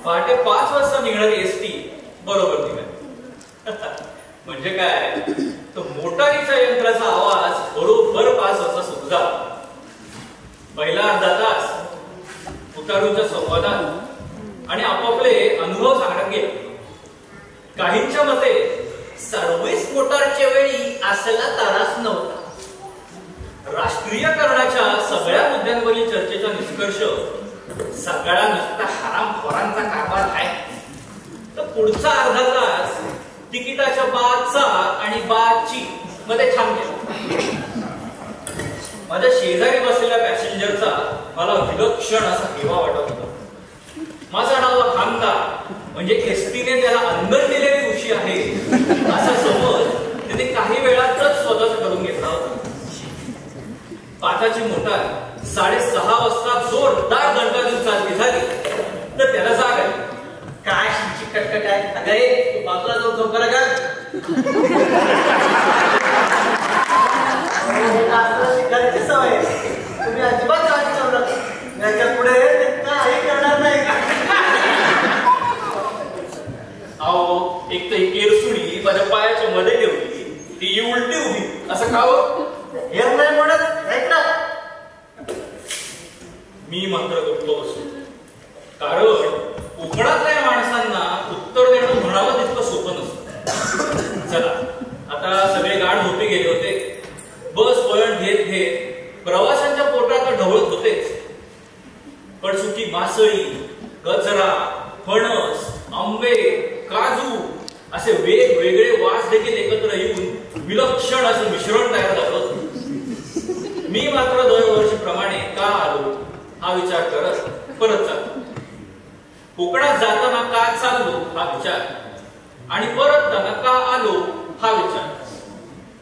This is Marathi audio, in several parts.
पहाटे 5 वाजता निघणारी एसटी बरोबर दिली. म्हणजे काय, तो मोटारीच्या यंत्राचा आवाज बरोबर 5 वाजता सुरू झाला. पहिला अर्धा तास उतारूच्या संवादात आणि आपापले अनुभव सांगण्यात गेले. काहींच्या मते सर्व्हिस मोटारच्या वेळी असला त्रास नव्हता. राष्ट्रीयकरणाच्या सगळ्या मुद्द्यांवरील चर्चेचा निष्कर्ष सगळा नुसता हरामखोरांचा कारभार आहे. तर पुढचा अर्धा तास तिकिटाच्या बादचा आणि बादची मध्ये छान गेला. माझ्या शेजारी बसलेल्या पॅसेंजरचा मला विलक्षण असा हेवा वाटत होता. माझा डावा खांदा म्हणजे एसटीने त्याला अंदर दिलेली उशी आहे असा समज त्याने काही वेळातच स्वतःच करून घेतला होता. पाटाची मोटार 6:30 वाजता जोरदार दणका चालती झाली तर त्याला जाग आली. काय कटकट आहे अगं, तू बाजूला जाऊन झोप करा का? घरची सवय, तुम्ही अजिबात काळजी करू नका. याच्या पुढे काही करणार नाही. अहो, एक तर ही केरसुडी माझ्या पायाच्या मध्ये ठेवली, ती उलटी उभी असं खावं हे नाही म्हणत ऐक ना. मी मात्र गप्प बसलो, कारण कोकणातल्या माणसांना उत्तर देणं म्हणावं तितकं सोपं नसतं. चला, आता सगळे गाढ झोपी गेले होते. बस वळण घेत घेत प्रवाशांच्या पोटात ढवळत होतेच. पण सुकी मासळी, गजरा, फणस, आंबे, काजू असे वेगवेगळे वास देखील एकत्र येऊन विलक्षण असं मिश्रण तयार झालं. मी मात्र दरवर्षीप्रमाणे का आलो हा विचार करत परत चाललो. कोकणात जाताना का चाललो हा विचार आणि परतताना का आलो हा विचार.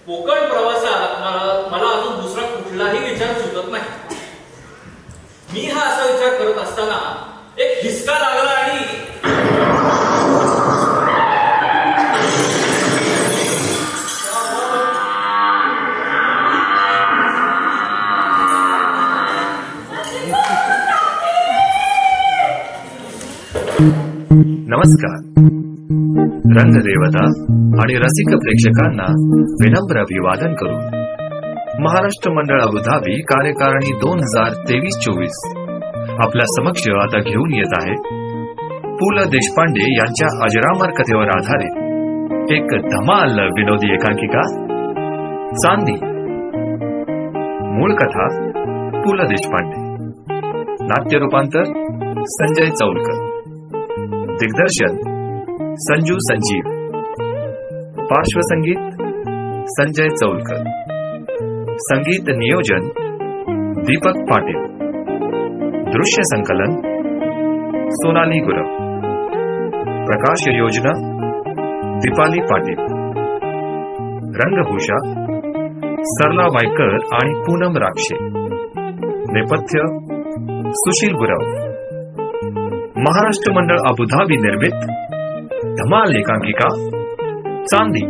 कोकण प्रवासात मला अजून दुसरा कुठलाही विचार सुचत नाही. मी हा असा विचार करत असताना एक हिसका लागला आणि नमस्कार. रंगदेवता आणि रसिक प्रेक्षकांना विनम्र अभिवादन करून महाराष्ट्र मंडळ अबुधाबी कार्यकारिणी 2023-24 आपल्या समक्ष आता घेऊन येत आहे पु ल देशपांडे यांच्या अजरामर कथेवर आधारित एक धमाल विनोदी एकांकिका चांदी. मूळ कथा पु ल देशपांडे, नाट्य रूपांतर संजय चौलकर, दिग्दर्शन संजू संजीव, पार्श्वसंगीत संजय चौलकर, संगीत नियोजन दीपक पाटील, दृश्य संकलन सोनाली गुरव, प्रकाश योजना दीपाली पाटील, रंगभूषा सरला वायकर आणि पूनम राक्षे, नेपथ्य सुशील गुरव. महाराष्ट्र मंडळ अबुधाबी निर्मित धमाल एकांकिका चांदी.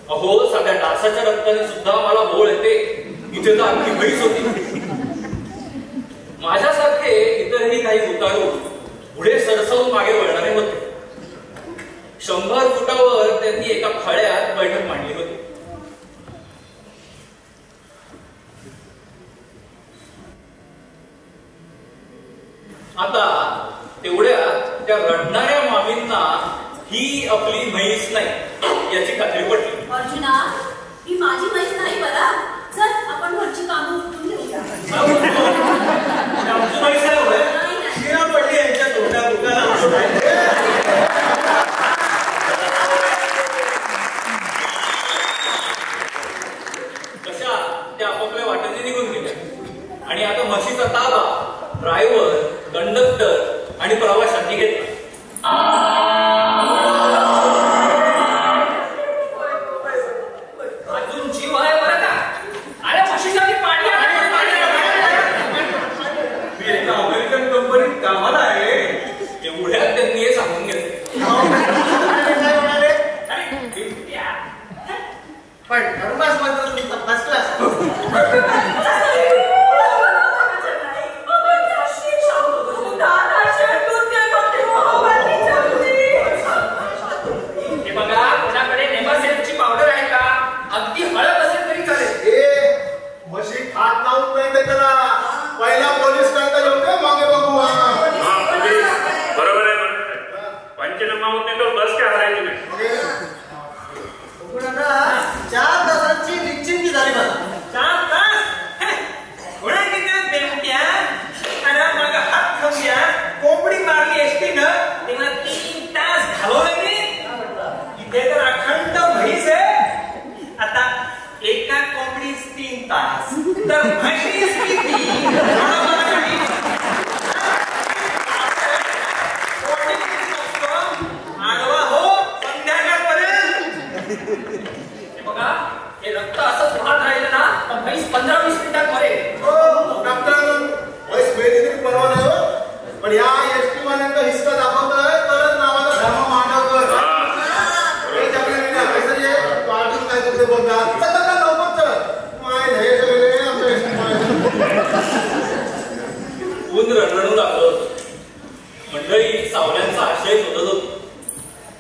अहो, सध्या डासाच्या रक्ताने सुद्धा मला बोळ येते. इथे तर अख्खी म्हैस होती. माझ्यासारखे इतरही काही उतारू पुढे सरसवून मागे वळणारे होते. 100 फुटावर त्यांनी एका खळ्यात बैठक मांडली होती. आता तेवढ्या त्या रडणाऱ्या मामींना ही आपली म्हैस नाही याची खात्री पडली. अर्जुना, ही माझी म्हैस नाही बरा. चल आपण घरची कामं उठून घेऊया. आमची म्हैस आहे शिरा पडली यांच्या तोंडा दुकानात. कशा त्या आपापल्या वाटेने निघून गेल्या आणि आता म्हशीचा ताबा ड्रायव्हर, कंडक्टर आणि प्रवाशांनी घेतला. अजून जीव आहे बरं का? अरे म्हशीसाठी पाणी मी एका अमेरिकन कंपनीत कामाला आहे. एवढ्यात त्यांनी हे सांगून घेतले. पण धर्मास मात्र तुमचा फर्स्ट क्लास.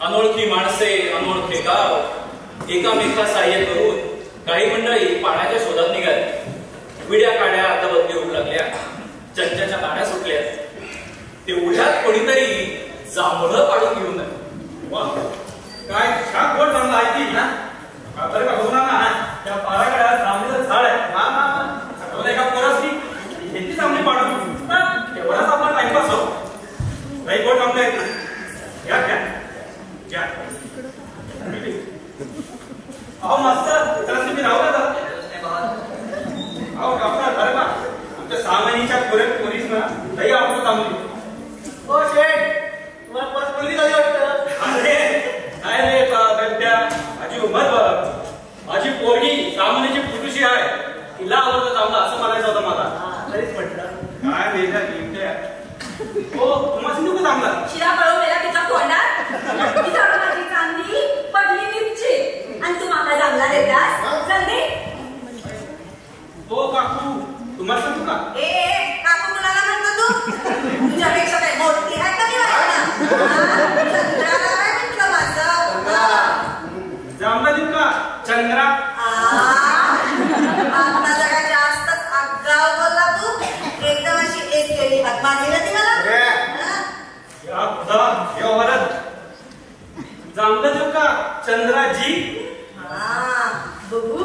अनोळखी माणसे, अनोळखी गाव एकामेका सहाय्य करून काही मंडळी पाण्याच्या शोधात निघाली. विड्या काड्या आता बदली होऊ लागल्या. चंच्याच्या काड्या सुटल्या. तेवढ्यात कोणीतरी जांभळं पाडून घेऊन आले. काय छान गोड चांगला ऐकतील ना. बरं का बघू ना त्या पाराकडे जांभळीचं झाड आहे. एका पोराची ह्याची जांभळी पाडून तेवढाच आपला टाइमपास हो. काही गोड चांगलं आहे. घ्या घ्या घ्या. अहो मास्तर त्याला तुम्ही राहू का? अहो डॉक्टर बरं का आमच्या 6 महिन्याच्या पोरीस ना लई आवडतो चांगली. हो शेठ तुम्हाला परत मुलगी झाली वाटतं. अरे काय रे गड्या माझी उमर बघ. माझी पोरगी 6 महिन्याची पुरुषी आहे. तिला आवडतं चांगलं असं म्हणायचं होतं मला. तरीच म्हटलं काय वेगळा निमत्या. हो तुम्हाला नको चांगला शिरा पळवलेला तिच्या तोंडात. ती झाडू माझी चांदी पडली मिरची आणि तू माका चांगला देतास. चांगली हो काकू तुम्हाला सांगू का? ए काकू मुलाला म्हणतो तू. तुझ्यापेक्षा काय मोठी आहे का मी चंद्राला काय म्हटलं माझं? जांभळा देऊ का? चंद्रा आता जरा जास्तच आगाव बोलला तू. एकदम अशी एक केली हात मारली ना ती मला. या खुदा या वरद जांभळा देऊ का? चंद्राजी बघू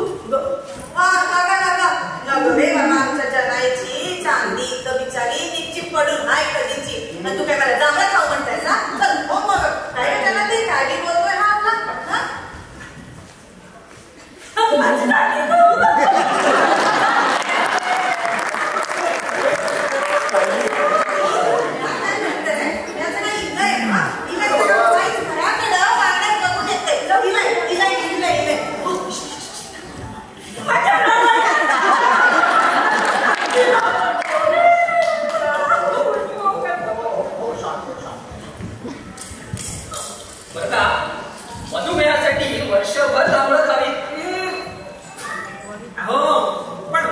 रे बाबा आमच्या जगायची चांदी तर बिचारी निश्ची पडून हाय कधीची. तू काय मला जांभळा खाऊ म्हणतायस ना? चल मग काय त्याला ते काय बोलतोय हा आपला. मधुमेहासाठी वर्षभर जांभळं खावी. हो पण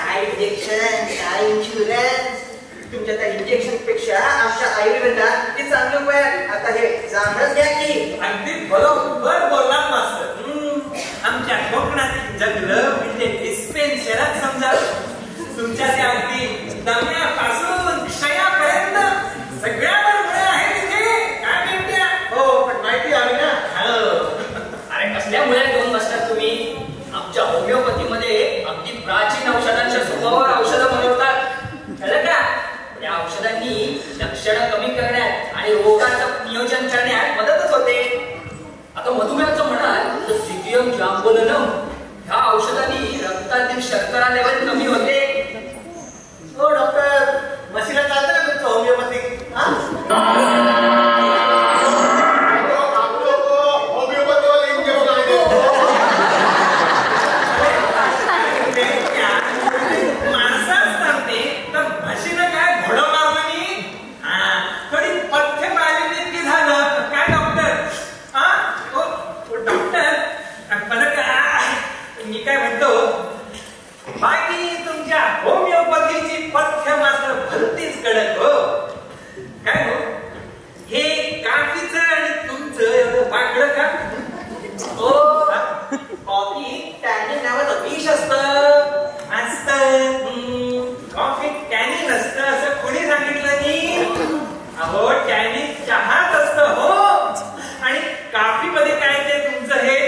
काय इंजेक्शन काय इन्शुरन्स तुमच्या त्या इंजेक्शन पेक्षा आमच्या आयुर्वेदात किती चांगले उपाय आता हे जांभळच घ्या की अगदी बरोबर बोलणार मास्तर आमच्या कोकणातील जंगल म्हणजे डिस्पेन्सरात समजा तुमच्या त्या अगदी दम्यापासून क्षयापर्यंत सगळ्यावर गोळ्या आहेत तिथे काय म्हणत्या हो पण माहिती आली ना अरे कसल्या मुळे घेऊन बसतात तुम्ही आमच्या होमिओपॅथीमध्ये अगदी प्राचीन औषधांच्या स्वभावावर औषधं बनवतात कळलं का त्या औषधांनी लक्षणं कमी करण्यात आणि रोगाचं नियोजन करण्यात मदतच होते आता मधुमेहाचं म्हणाल तर सिकियम जांबोलनम ह्या औषधांनी रक्तातील शर्करा लेवल कमी होते हो डॉक्टर मशीला चालतं का तुमचं होमिओपॅथिक होमिओपॅथीवाले इंजेक्शन आहे माणसाच सांगते तर म्हशीनं काय घोडं मारलं मी थोडी पथ्य पाहिली की झालं काय डॉक्टर डॉक्टर बरं का मी काय म्हणतो बाकी तुमच्या होमिओपॅथीची पथ्य मात्र भलतीच कडक हो काय हो हे काफीचं आणि तुमचं एवढं वाकडं का हो कॉफी टॅनिन नावाचं विष असतं कॉफी टॅनिन असतं असं कोणी सांगितलं नी अहो टॅनिन चहात असतं हो आणि काफी मध्ये काय ते तुमचं हे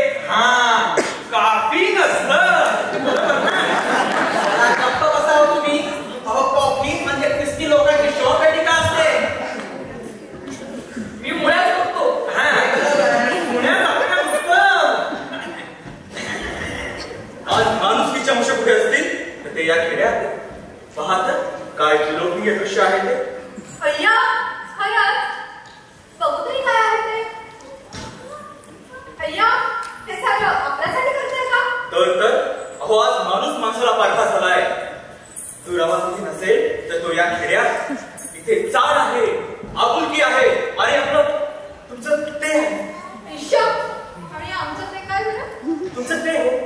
काफी नसतं गप्प बसा हो तुम्ही अहो कॉफी म्हणजे ख्रिस्ती लोकांची शॉर्ट का असते मी मुळात बघतो पुण्यात आपल्याला नुसतं आज माणुसकीच्या मुशा कुठे असतील तर ते या खेड्यात पाहत काय किलोमीटर दृश्य आहे ते अय्या खरंच बघू तरी काय आहे ते अय्या हे सगळं आपल्यासाठी करते का तर अहो आज माणूस माणसाला पारखा झालाय जर आवाज नसेल तर तो या खेड्यात इथे चाड आहे आपुलकी आहे आणि आपलं तुमचं ते आहे ईश्या आणि आमचं ते काय झालं तुमचं ते आहे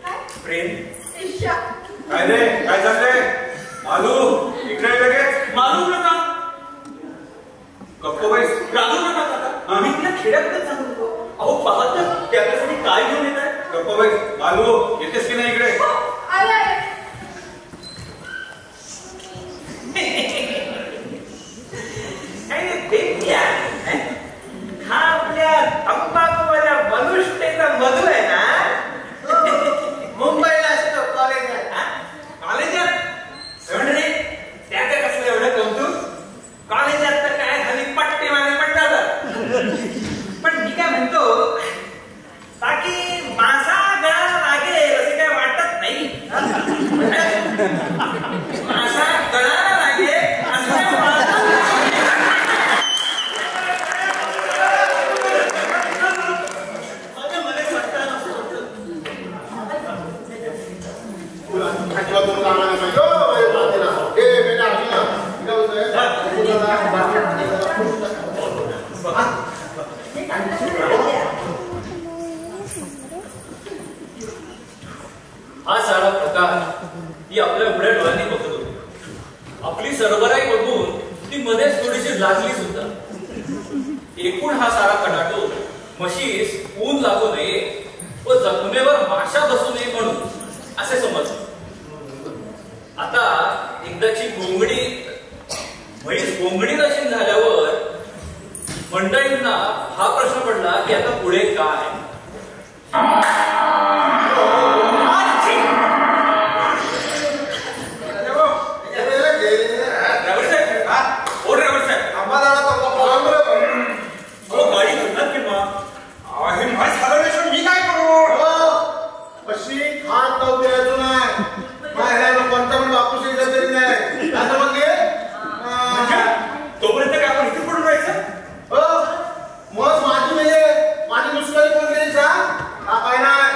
काय प्रेम ईश्या काय रे काय झालंय मालू इकडे लगेच मालूम नका गप्प बाई राजू नका आम्ही तिला खेड्याकडे सांगू नको अहो पाहत ते आपल्यासाठी काय घेऊन येत आहे गप्प बाई मालू येतेस की नाही इकडे आले आले हा आपल्या तंबाखूवाल्या बलुष्टेचा मधू आहे ना मुंबईला असतो कॉलेजात कॉलेजात रे त्याचं कसलं एवढं कौतुक कॉलेजात तर काय हल्ली पट्टे मागे पडतात पण मी काय म्हणतो बाकी मासा गळा लागेल असे काय वाटत नाही मासा गळा लागेल असं काय वाटत हा सारा प्रकार ती आपल्या उघड्या डोळ्यांनी बघत होती आपली सरबराई बघून ती मध्येच थोडीशी लाजली सुद्धा एकूण हा सारा कटाटो म्हशीस ऊन लागू नये व जखमेवर माशा बसू नये म्हणून असे समजलं आता एकदाची घोंगडी म्हैस घोंगडी नशीन झाल्यावर मंडळींना हा प्रश्न पडला की आता पुढे काय गाडी घेतात किंवा मी काय करू अशी हात नव्हते अजून आहे कोणता पण बापूस एकदा तरी नाही असं म्हणजे तोपर्यंत काय आपण इथे पडून राहायचं मग माझी म्हणजे माझी मुस्करी कोण केली सांग हा काय नाही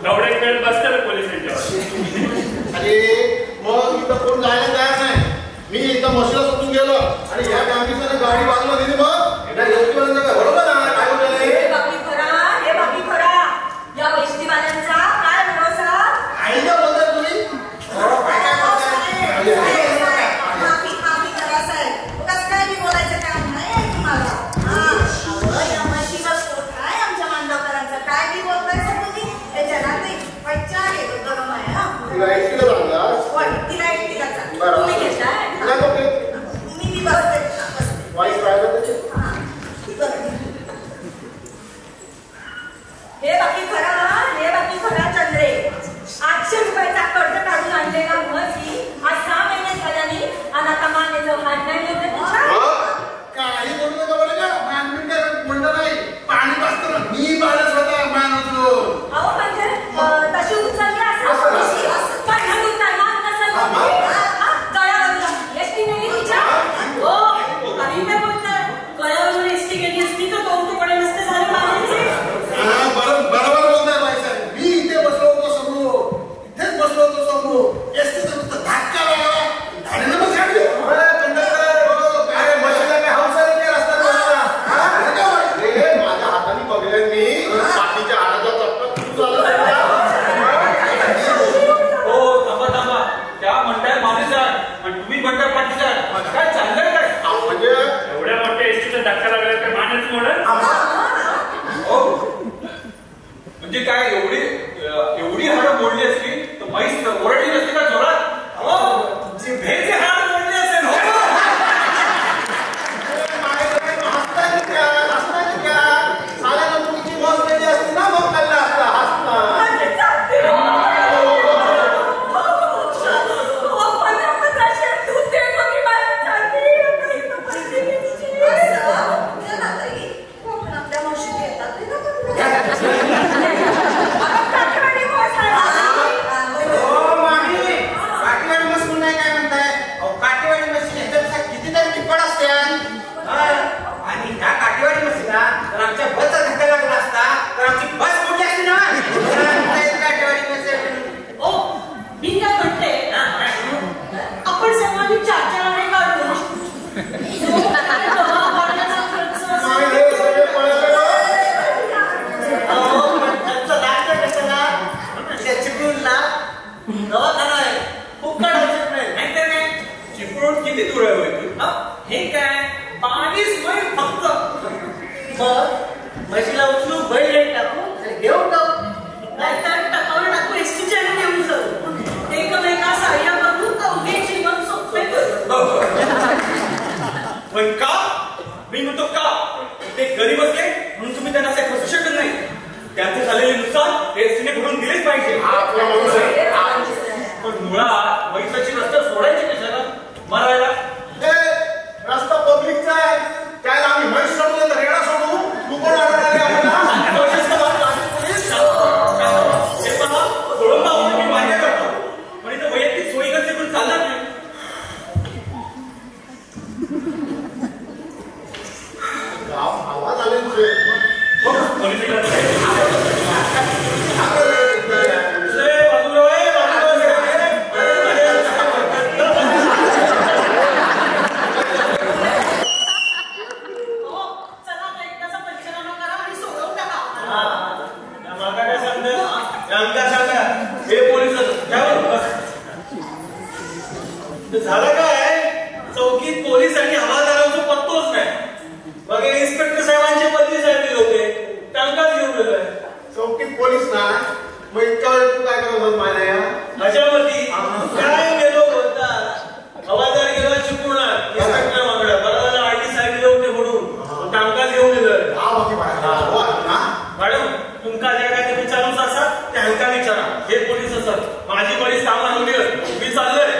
तेवढे वेळ बसतात पोलिसांच्यावर. अरे मग इथं कोण जायला तयार नाही. मी इथं मशीला सुटून गेलो आणि या गाडीने गाडी बाजूला दिली. मग बरोबर ना काय बोलले हे बाकी खरा या वैष्णवाल्यांचा काय भरोसा. आई का बोलताय तुम्ही. माफी करा साहेब. कसं काय मी बोलायचं काम नाही तुम्हाला. या म्हशीवर पोट आहे आमच्या मांडवकरांचा. काय मी बोलताय सर तुम्ही. हे जनात पच्चा येतो गरम आहे. तिला एकटीला चांगला तिला एकटीला चांगला बरं. तुम्ही घेताय मी बसते वाईट राहिलं त्याचे. हे बाकी खरा चंद्रे. 800 रुपयाचा कर्ज काढून आणलेला म्हशी आज 6 महिने झाल्याने आणि आता माने जाऊन नाही होते काही बोलू नका बरं का. म्हणलं नाही पाणी पाजतो मी बाळच होता मान होतो. अहो म्हणजे तशी उचलली असं पण घडून नाही मान नसेल गळ्यावर एसटी नेली तिच्या. हो काही काय बोलताय. गळ्यावर एसटी गेली असती तर 2 तुकडे नसते झाले मानायचे. बरोबर बोलताय बाई साहेब. मी इथे बसलो होतो समोर. इथेच बसलो होतो समोर. एसटीचा नुसतं धक्का लागला धाडीनं मग काढले. मशीला काय हौसा नाही रस्ता माझ्या हाताने बघले मी पाठीच्या हाडाचा चपटा सुरू झाला. हो थांबा त्या म्हणताय मानेसार आणि तुम्ही म्हणताय पाठीसार. काय चाललंय काय. म्हणजे एवढ्या मोठ्या एसटीचा धक्का लागला काय मानच मोडल. हो म्हणजे काय एवढी हाडं मोडली असली तर म्हैस ओरडली नसते का जोरात. हो जिभेचे हाड मोडले असेल. पण का मी म्हणतो का ते गरीब असले म्हणून तुम्ही त्यांना असे फसू शकत नाही. त्यांचे झालेले नुकसान हे एसटीने भरून दिलेच पाहिजे. पण मुळात म्हैसाची रस्ता सोडायची कशाला मारायला. रस्ता पब्लिकचा आहे. त्याला आम्ही म्हैस सोडू तर रेडा सोडू. तू कोण सोडून मी मान्य करतो पण इथं वैयक्तिक सोयी कसे पण चालणार नाही. आवाज आले तुझे. झालं काय चौकीत पोलीस आणि हवालदारांचा पत्तोच नाही. मग इन्स्पेक्टर साहेबांचे बदली साहेब होते त्यांनाच घेऊन गेलोय. चौकीत पोलीस ना मग इतका वेळ तू काय करत होत मायला या अशामध्ये काय गेलो होता. हवालदार गेला चिपळूण इन्स्पेक्टर मागड्या बरोबर आरटी साहेब गेले होते म्हणून त्यांनाच घेऊन गेलोय. मॅडम तुमका जे काय ते विचारूच असतात ते हलका विचारा. हे पोलीस असतात. माझी बरीच कामं हवली मी चाललोय.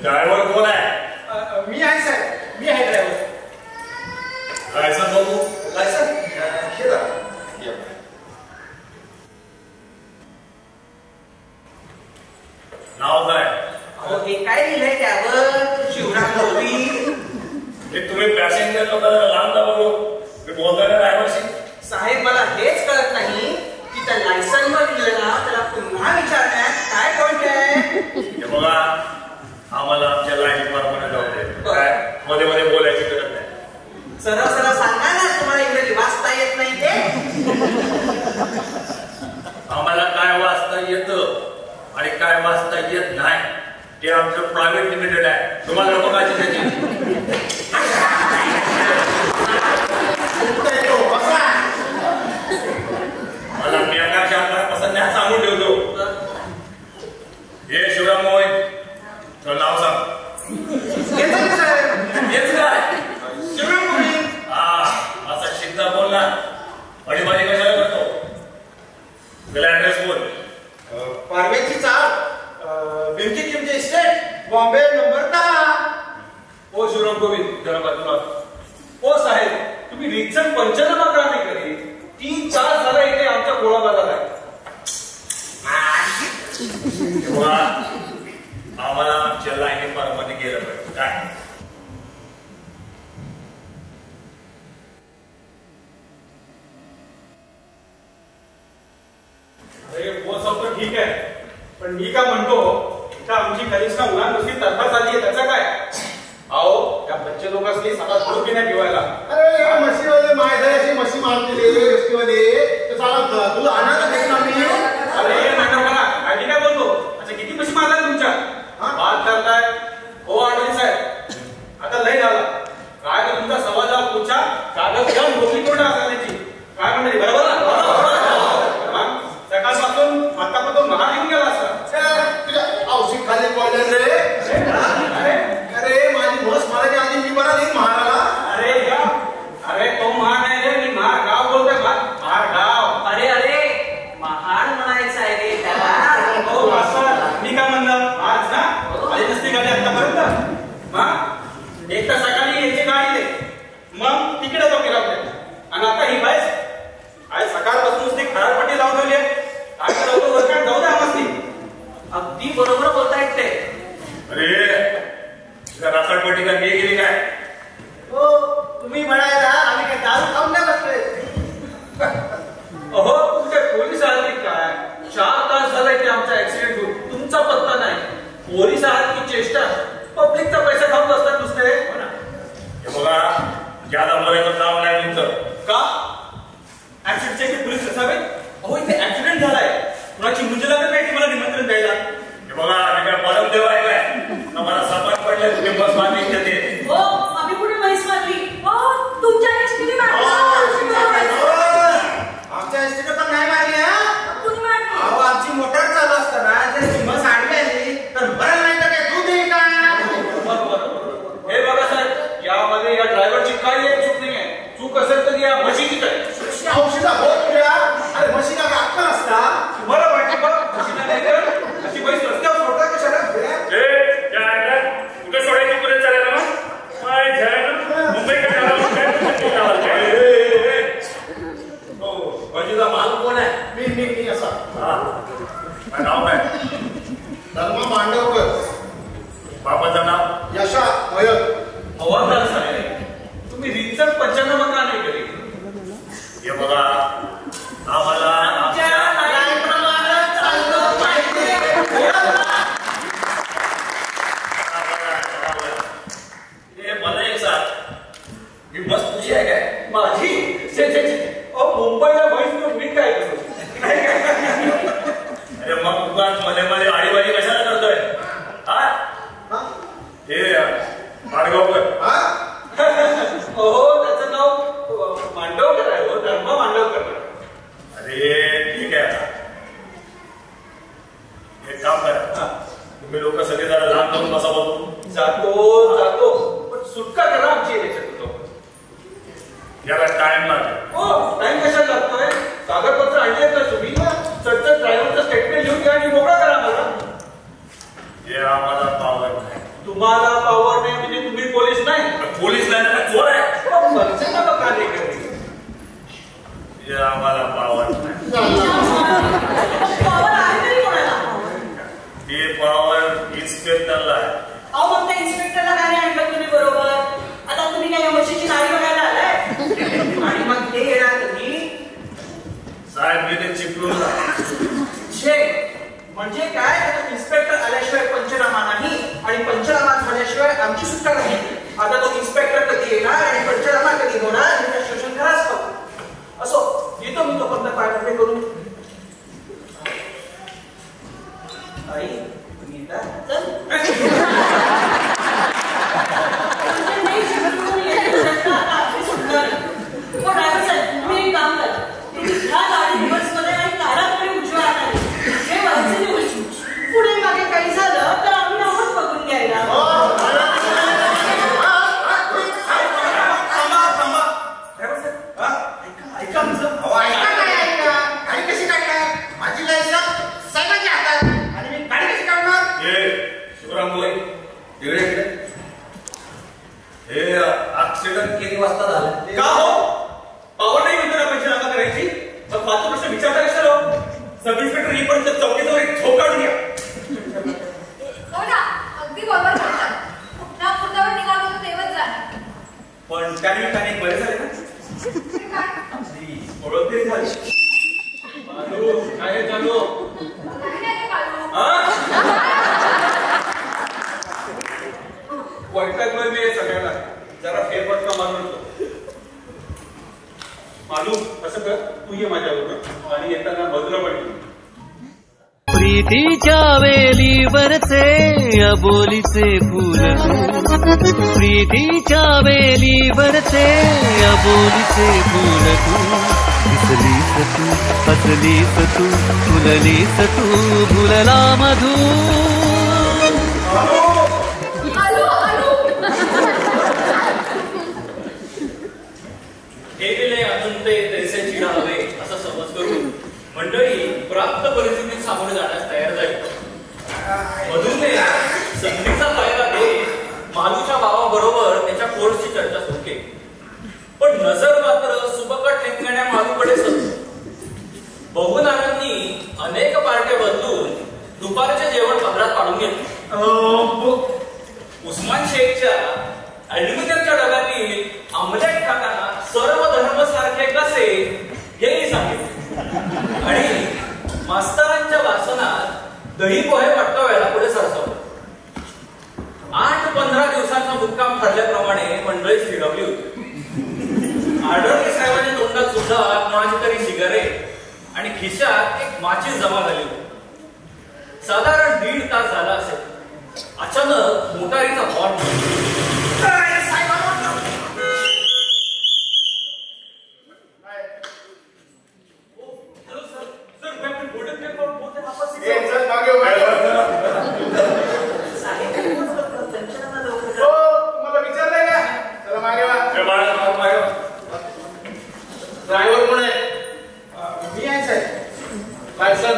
ड्रायव्हर कोण आहे. मी आहे साहेब. मी आहे ड्रायव्हर. इंडियन लोकांना लांबता बघू मी बोलतोय ना ड्रायव्हरशी. साहेब मला हेच कळत नाही की त्या लायसन्सवर दिलं ना त्याला पुन्हा विचारण्यात काय पॉईंट आहे. हे बघा आम्हाला आमच्या लाईन डिपार्टमेंटला जाऊ दे. काय मध्ये मध्ये बोलायची गरज नाही. सरळ सरळ सांगा ना तुम्हाला इंग्रजी वाचता येत नाही ते. आम्हाला काय वाचता येतं आणि काय वाचता येत नाही ते आमचं प्रायव्हेट लिमिटेड आहे. तुम्हाला बघायची त्याची. मला मी आकाशात पसंत नाही सांगून ठेवतो. हे शिवराम मोहित तर नाव सांग. हेच काय शिवराम मोहित. हा असा शिकता बोल ना. अडीबाजी कशाला करतो. त्याला ऍड्रेस बोल. पारवेची चाळ बिमकी किमचे इस्टेट बॉम्बे नंबर 10. ओ शिवराम गोविंद जरा बाजूला. ओ साहेब तुम्ही रितसर पंचनामा करा नाही कधी. 3-4 झाला इथे आमच्या गोळा बाजार आहे. आम्हाला आमच्या लाईनी मध्ये गेलं पाहिजे. काय अरे वो सब तर ठीक आहे पण मी का म्हणतो इथं आमची कनिष्ठ उन्हाळ नुसती तडफड झाली आहे त्याचं काय. अहो त्या बच्चे लोकांनी सगळा थोडं पिण्या पिवायला. अरे या म्हशीवाले मायदाशी म्हशी मारलेले एसटीवाले तुला आणा नाही ना मी. अरे हे नाटक मला आयडी काय बोलतो. अच्छा किती म्हशी मारल्या तुमच्या बात करताय. हो आठवणी साहेब आता लय झाला. काय तर तुमचा समाजाला पुढच्या कागद घेऊन नोकरी कोण असण्याची काय म्हणते बरोबर ना. सकाळपासून आतापासून महाग गेला असता. तुझ्या औषध खाली पडले रे. अरे माझी म्हस मारायच्या आधी मी बरा नाही महाराला. अरे तो महान आहे रे. मी महार गाव बोलतोय. महार गाव. अरे अरे महाड म्हणायचं आहे रे त्याला. हो असं मी काय म्हणलं आज ना आली नसती गाडी आतापर्यंत. मग एक तर सकाळी यायची गाडी दे मग तिकडे जाऊ केला आणि आता ही बाईस आज सकाळपासून ती खराबपट्टी लावून ठेवली आहे. काय करतो वर्षात जाऊ द्या मस्ती. अगदी बरोबर बोलतायत ते. अरे राखडपट्टी का गेली काय. हो तुम्ही म्हणायला आम्ही काय दारू खाऊन नाही बसलोय. अहो तुमच्या पोलीस आहात की काय. 4 तास झालाय ते आमचा ऍक्सिडेंट होऊन तुमचा पत्ता नाही. पोलीस आहात की चेष्टा. पब्लिकचा पैसा खाऊन बसतात नुसते. हे बघा ज्यादा बोलायचं काम नाही तुमचं. का ऍक्सिडेंटचे पोलीस असावे. अहो इथे ऍक्सिडेंट झालाय. कुणाची मुंज लागत नाही मला निमंत्रण द्यायला. हे बघा मी काय परमदेव आहे काय. मला सापड पडले तुम्ही बस मारली ते. हो आम्ही कुठे म्हैस मारली. हो तुमच्या एसटीने मारली. आमच्या एसटीने पण नाही मारली. तुम्ही मारली. अहो आमची मोटार चालू असताना जर ती म्हस आडवी आली तर बरं नाही तर काय तू देईल का. हे बघा साहेब यामध्ये या ड्रायव्हरची काही एक चूक नाही आहे. चूक असेल तर या म्हशीची काय. औषधा होत तुझ्या. अरे म्हशीला अक्कल असता. तुम्हाला वाटते बघ म्हशीला नाही तर अशी म्हैस रस्त्यावर सोडता कशाला. कुठे सोडायची पुढे चालायला मग मुंबई तुझा माल कोण आहे. मी असा नाव काय. धर्मा मांडवकर. बाबाचं नाव यशा मयत. हवालदार साहेब तुम्ही रितसर पंचनामा का नाही करी. हे बघा आम्हाला मला एक सांग ही बस तुझी आहे काय. माझी मुंबईला म्हैस मी काय करू. अरे मग दुकान मध्ये मध्ये आडीबाजी कशाला करतोय. हा हे माडगावकर. हो त्याचं नाव मांडवकर आहे. हो धर्मा मांडवकर. अरे ठीक आहे एक काम करा तुम्ही लोक सगळे जरा लांब करून बसा बघू. जातो पण सुटका करा आमची याच्यात. याला टाइम लागेल. हो टाइम कशाला लागतोय. कागदपत्र आणले तर तुम्ही चटचट ड्रायव्हरचं स्टेटमेंट लिहून घ्या आणि मोकळा करा मला. हे आम्हाला पावर नाही. तुम्हाला पावर नाही म्हणजे तुम्ही पोलीस नाही. पोलीस नाही तर चोर आहे. पंचनामा का नाही करते. हे आम्हाला पावर नाही. पावर आहे तरी कोणाला. ते पावर इन्स्पेक्टरला आहे. अहो मग त्या इन्स्पेक्टरला काय नाही आणलं तुम्ही बरोबर. आता तुम्ही काय या म्हशीची गाडी बघायला आलाय? आणि मग ते येणार तुम्ही साहेब मी ते चिपळून म्हणजे काय इन्स्पेक्टर आल्याशिवाय पंचनामा नाही आणि पंचनामा झाल्याशिवाय आमची सुट्टा नाही. आता तो इन्स्पेक्टर कधी येणार आणि पंचनामा कधी होणार हे त्या शोषण कराच पाहतो. असो येतो मी तोपर्यंत पायपट्टे करून. आई तुम्ही मी काम करा ह्या गाडी रिव्हर्समध्ये आणि काढा उजव्या हाताने हे व्हायचं नाही. पुढे मागे काही झालं तर आम्ही आहोत बघून घ्यायला. ऐका गाडी कशी काढणार? माझी लायसन्स साहेबांच्या हातात आणि मी गाडी कशी काढणार? शिवराम बोले तिकडे हे ऍक्सिडेंट किती वाजता झालं? का हो पावर नाही म्हणतो ना पंचनामा करायची? मग फालतू प्रश्न विचारता कशाला? सब इन्स्पेक्टर येईपर्यंत चौकीजवळ एक झोप काढून घ्या. हो ना, अगदी बरोबर बोलतात. ना पुण्यावर निघालो तर तेव्हाच जाणार. पण त्यानिमित्ताने एक बरे झाले ना? ओळख तरी झाली. काय चालू? वैतागलोय मी सगळ्याला. जरा फेरफटका मारून मालू असं कर, तू ये माझ्याबरोबर आणि येताना बाजूला पडली. प्रीतीच्या वेलीवरचे अबोलीचे फूल तू, प्रीतीच्या वेलीवरचे अबोलीचे फूल तू, दिसलीस तू हसलीस तू फुललीस तू फुलला मधू. हे गेले अजून ते तैसे चिडावे असा समज करून मंडळी प्राप्त परिस्थितीत सामोरे जाण्यास तयार झाली. मधूने संधीचा फायदा घेत मालूच्या भावाबरोबर त्याच्या कोर्सची चर्चा सुरू केली. पण नजर मात्र सुबकट ठेंगण्या मालूकडेच होती. बहुनारांनी अनेक पार्ट्या बदलून दुपारचे जेवण पदरात पाडून घेतले. उस्मान शेखच्या अॅल्युमिनियमच्या डब्यातील आमलेट खाताना सर्व धर्म सारखे कसे हेही सांगितले आणि मास्तरांच्या वासनात दही पोहे पटकावायला पुढे सरसवले. 8-15 दिवसांचा मुक्काम ठरल्याप्रमाणे मंडळी स्थिरवली होती. आढळले साहेबांच्या तोंडात सुद्धा कोणाची तरी सिगारेट आणि खिशात एक माचीस जमा झाली होती. साधारण 1.5 तास झाला असेल. अचानक मोटारीचा हॉर्न ड्रायव्हर कोण आहे? मी आहे साहेब. लायसन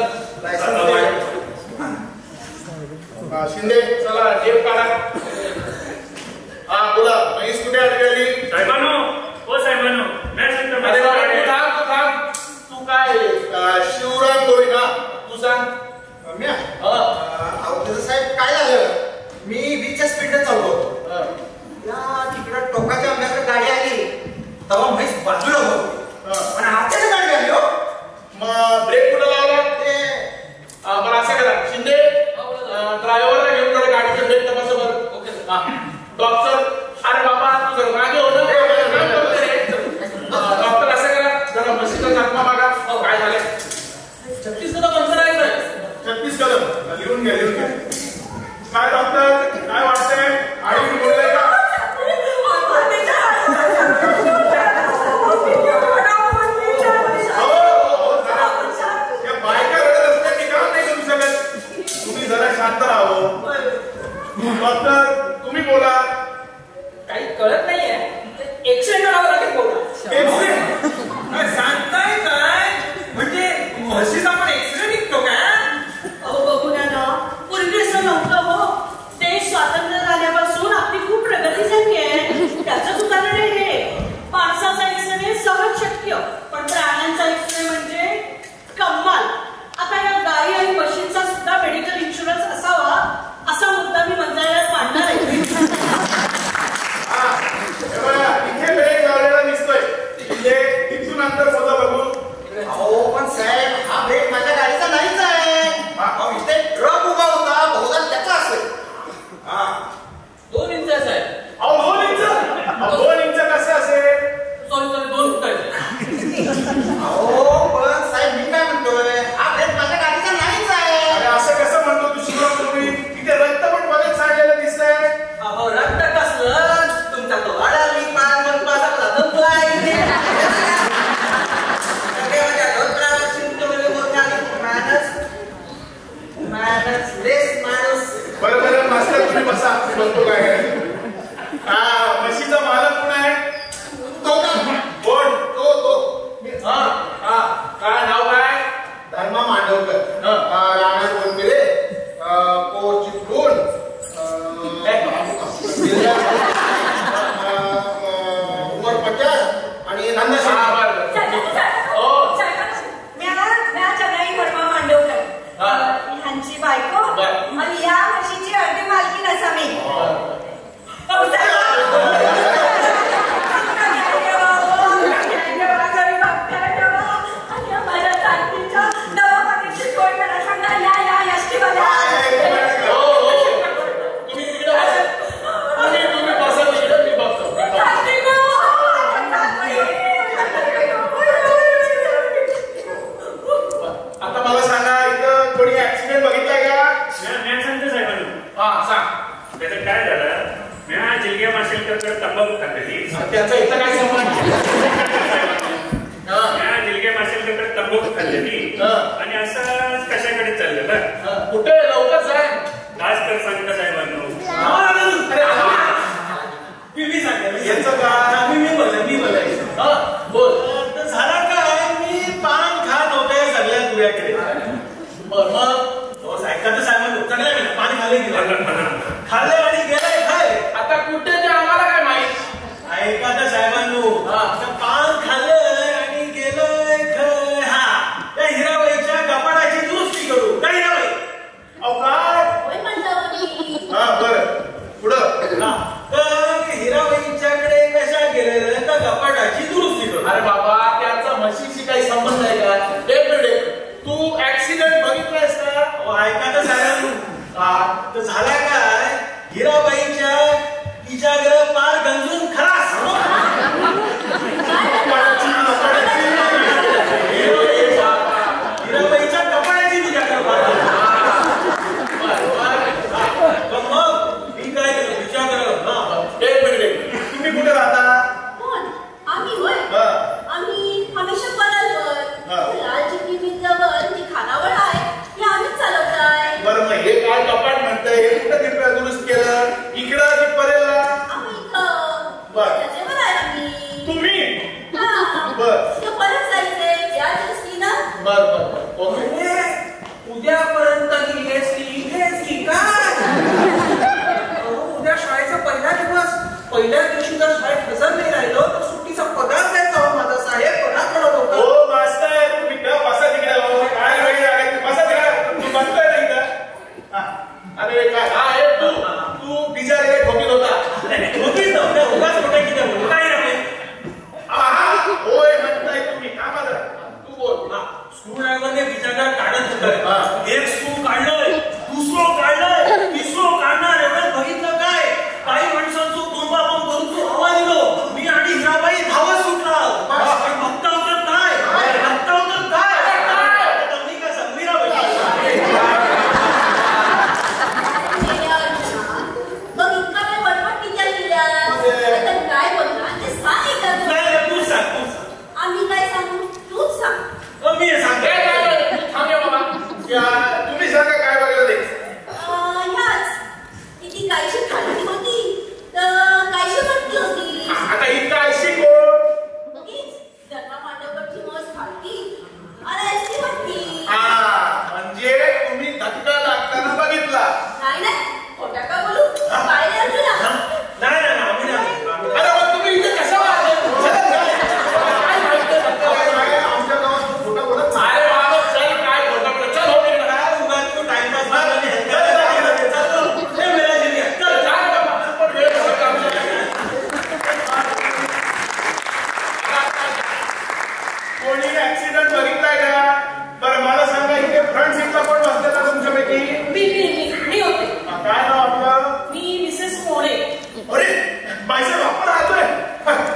शिंदे चला जेब काढा. हा बोला म्हैस कुठे अडकली? साहेबांनो हो साहेबांनो तू काय शिवराम दोय ना? तू सांग. साहेब काय झालं? मी बीचच्या स्पीडने चाललो या तिकडे टोकाच्या आमच्याकडे गाडी आली तेव्हा म्हैस बाजूला होती पण आताच गाडी आली. मग ब्रेक कुठं लावला? ते मला असं करा शिंदे ड्रायव्हरला घेऊन कडे गाडीचे ब्रेक तपासा बरं. डॉक्टर अरे बाबा तू जर मागे होतं डॉक्टर असं करा जरा म्हशीचा जखमा बघा. काय झालंय? 36 कदम अंतर आहे सर. 36 कदम लिहून घ्या लिहून घ्या. काय डॉक्टर काय वाटतंय? आडवी बोललाय का? तुम्ही जरा शांत राहावं. डॉक्टर तुम्ही बोला. काही कळत नाहीये. एक्सिडेंट करावं लागेल बोला. सांगताय काय? म्हणजे म्हशीचा पण एक्सिडेंट निघतो का? अहो बघू ना पूर्वी असं नव्हतं हो. ते बघतो काय. म्हशीचा मालक कोण आहे? कोण? तो काय नाव काय? धर्मा मांडवकर. राहणार बोलते को चिपळूण, उमर 50 आणि नंदा. ह्यांची बायको आणि या म्हशीची अर्धी मालकी नसा मी. माझ्या चालतीच्या दवाखान्याची सोय करा सांगा या यष्टीवाल्या. आता मला सांगा, इथं कोणी ऍक्सिडेंट बघितलाय का? मी सांगतो साहेबांना. सांग. त्याचं काय झालं, मी जिल्ह्या माशेलकर तंबाखू खाल्लेली. त्याचा इथं काय संबंध? जिल्ह्या माशेलकर तंबाखू खाल्लेली आणि असं कशाकडे चाललेलं. कुठे? लवकर सांग. आज तर सांगता साहेबांना. मी सांगेल याचं का? मी बोलायचं. बोल. तर झाला काय, मी पान खात होते सगळ्या तुझ्याकडे. मग सायका तर साहेब चांगल्या मी पाणी खाल्ले आणि गेलाय काय. आता कुठे ते आम्हाला काय माहित. ऐका तर साहेबांनो, पान खाल्लंय आणि गेलंय खय. त्या हिराबाईच्या कपाडाची दुरुस्ती करू. काय हिराबाई? बरं पुढं. तर हिराबाईच्याकडे कशा गेलेलं तर कपाडाची दुरुस्ती करू. अरे बाबा, त्याचा म्हशीशी काही संबंध आहे का? एक मिनिट, तू ऍक्सिडेंट बघितलायस का? ऐका तर साहेबांनो, तर झाला काय, हिराबाईच्या तिच्याकडे पार गंजून खलास. हिराबाईच्या कपाडाची तुझ्याकडे पार. मग मी काय केलं तुझ्याकडे. एक मिनिट, तुम्ही कुठे राहता? आम्ही होय, आम्ही हमेशा परालवर लाल चिठ्ठीजवळ जी खानावळ आहे ती आम्हीच चालवताय. बरं, मग हे काय कपाट म्हणतंय? हे कुठं कृपया दुरुस्त केलं? इकडं की परेला? आम्ही इथं बरं. त्याच्यावर आहे आम्ही. तुम्ही? हा. बरं. इथं परत जायचंय या दृष्टीनं. बरं ओके. उद्यापर्यंत इथेच की काय. उद्या शाळेचा पहिला दिवस. पहिल्या दिवशी जर शाळेत हजर नाही राहिलो तर सुट्टीचा पगार द्यायचा हो माझा साहेब. पगार होता. हो मास्तर, तुम्ही बसा तिकडे. काय वेळ आहे? बसा तिकडे. तू बसतोय ना इथं? अरे काय हे तू बिचारे ठोकीत होता. ठोकीत नव्हता, उगाच कुठे किती काय रे. होय म्हणताय तुम्ही. माझा तू बोल. स्क्रू ड्रायव्हरने बिचारा काढत होतं. एक स्क्रू काढलंय, दुसरं काढलंय, तिसरं काढणार. एवढं बघितलं काय, काही माणसांचं बोंबाबोंब करून तो हवा दिलो. मी आणि हिराबाई धावत सुटला. बघता होतं काय, बघता होतं काय. मी काय सांग हिराबाई. मग इतका काय बडबड किती केल्या? आता काय बोलणार ते सांग एकदा. नाही, तू सांग. आम्ही काय सांगू तूच सांग. मी सांगते. थांबे बाबा. तुम्ही सांगा काय बघायला ते. ह्याच ती काहीशी खाल्ली होती तर काहीशी म्हटली होती. आता ही काय शिकवण? धर्मा मांडवकरची मस्त खालती आणि एसटी म्हटली. म्हणजे तुम्ही धक्का लागताना बघितला? नाही खोटा का बोलू. पाहिले अर्जुना. नाही आम्ही नाही. अरे मग तुम्ही इथे कशा आमच्या गावात खोटा बोलत नाही. अरे बाबा चल, काय खोटा बोलत. चल हो तिकडे. काय उगाच तू टाइमपास मारला नाही. कोणी ऍक्सिडेंट बघितलाय का? बरं मला सांगा, इथे फ्रंट सीटला कोण बसलेला तुमच्यापैकी? मी होते. काय नाव आपलं? मी मिसेस मोरे. अरे बाईसाहेब आपण राहतोय.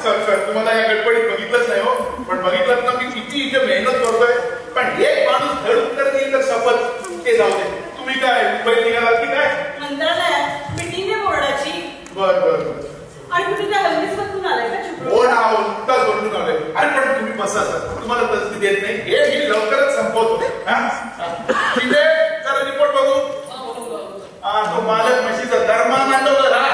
सर तुम्हाला या गडबडीत बघितलंच नाही हो. पण बघितलं ना मी किती इथे मेहनत करतोय. पण एक माणूस धड उत्तर देईल तर शपथ ते जाऊ दे. तुम्ही काय मुंबईत निघालात की काय? मंत्रालयात मीटिंग आहे बोर्डाची. बरं. आणि तुम्ही काय हल्लीच बघून आलाय का? हो ना, नुकताच बघून आलोय. अरे पण तुम्ही बसा सर, तुम्हाला तसली देत नाही. हे मी लवकरच संपवतो. तिथे जरा रिपोर्ट बघू. तो मालक म्हशीचा धर्मा मांडवला.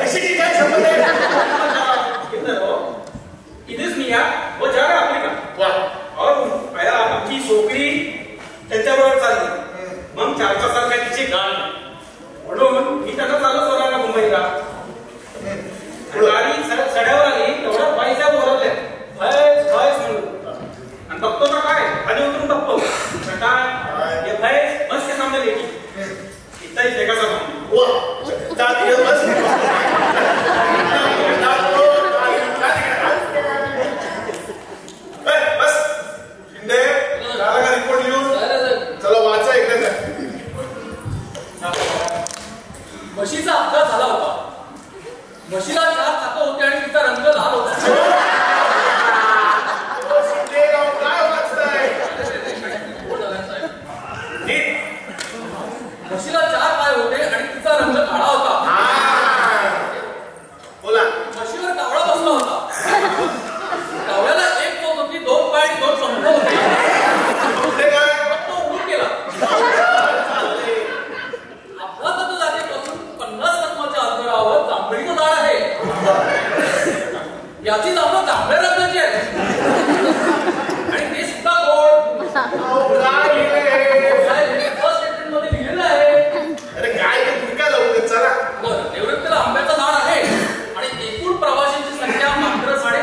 पैशाची काय संबंध आहे? इथेच मी या व जगा आपली का वा पहिला आमची छोकरी त्यांच्याबरोबर चालली मग 4-5 साल काय तिची गाण म्हणून मी त्यांना चालू सोडायला मुंबईला गाडी चढ्यावर आली तेवढा पैसा बोलवल्या भयच म्हणून आणि बघतो ना काय खाली उतरून बघतो काय हे भयच मस्त सामने लेखी इथंही जगाचा वा चालेल बस बस शिंदे झाला का रिपोर्ट लिहून चला वाचा एकदा म्हशीचा अपघात झाला होता म्हशीला 4 चाकं होते आणि तिचा रंग लाल होता शिंदे राव काय वाचताय म्हशीला 4 पाय होते आणि तिचा रंग काळा होता बोला म्हशीवर कावळा बसला होता कावळ्याला 1 चोच होती 2 पाय आणि 2 पंख होते कुठे काय तो उडून गेला अपघाताच्या जागेपासून 50 रकमाच्या अंतरावर जांभळीचं झाड आहे याची जांभळं जांभळ्या रंगाची आहे आणि ते सुद्धा गोड फर्स्ट एप्रिल मध्ये लिहिलेलं आहे अरे काय ते गुडका लवकर चला बरं निवृत्तीला आंब्याचं झाड आहे आणि एकूण प्रवाशांची संख्या मात्र 45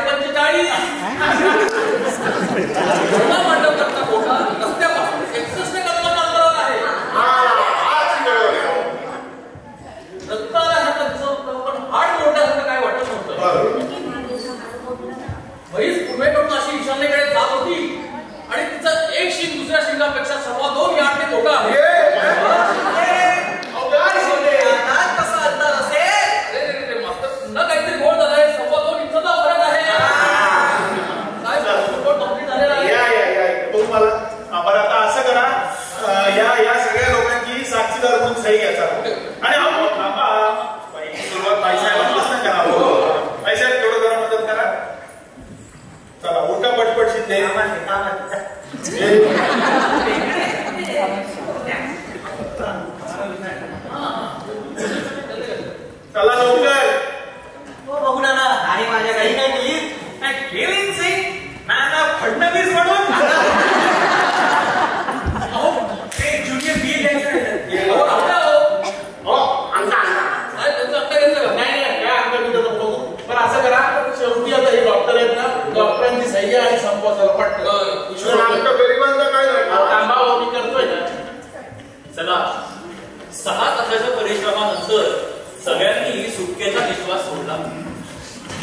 मंडप करता कोटा रस्त्यापासून 61 कदमाच्या अंतरावर आहे रक्त आल्यासारखं दिसत होतं पण हाड मोडण्यासारखं काय वाटत नव्हतं म्हैस पूर्वेकडून अशी ईशान्येकडे जात होती आणि तिचं एक शिंग दुसऱ्या शिंगापेक्षा 2.25 यार्डने मोठं आहे काहीतरी गोळ झालाय 2.25 इंचाचा फरक आहे काय कंप्लीट झालेला आहे तुम्हाला बरं आता असं करा या सगळ्या लोकांची साक्षीदार म्हणून सही घ्या चला आणि सुरुवात पैशाबद्दलच नाही करा पैशात तेवढं जरा मदत करा चला उठा पटपट शिंदे चला लवकर बघू ना आणि माझ्या काही काय केली केविन सिंग नाना फडणवीस म्हणून ते ज्युनियर बी द्यायचं पण असं करा शेवटी आता हे डॉक्टर आहेत ना डॉक्टरांची सही आणि संपवायला पटकन आमच्या गरिबांचा काय थांबा मी करतोय ना चला 6 तासाच्या परिश्रमानंतर सगळ्यांनी सुटकेचा विश्वास सोडला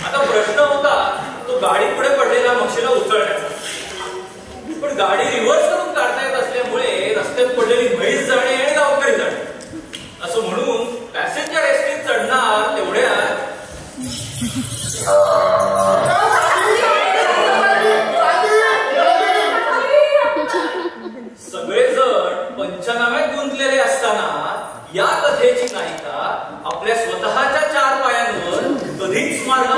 आता प्रश्न होता तो गाडी पुढे पडलेल्या म्हशीला उचलण्याचा पण गाडी रिव्हर्स करून काढता येत असल्यामुळे रस्त्यात पडलेली म्हैस जाणे आणि गावकरी जाणे असं म्हणून पॅसेंजर एसटीत चढणार तेवढ्यात सगळेजण पंचनाम्यात गुंतलेले असताना या कथेची नायिका आपल्या स्वतःच्या 4 पायांवर कधीच मार्ग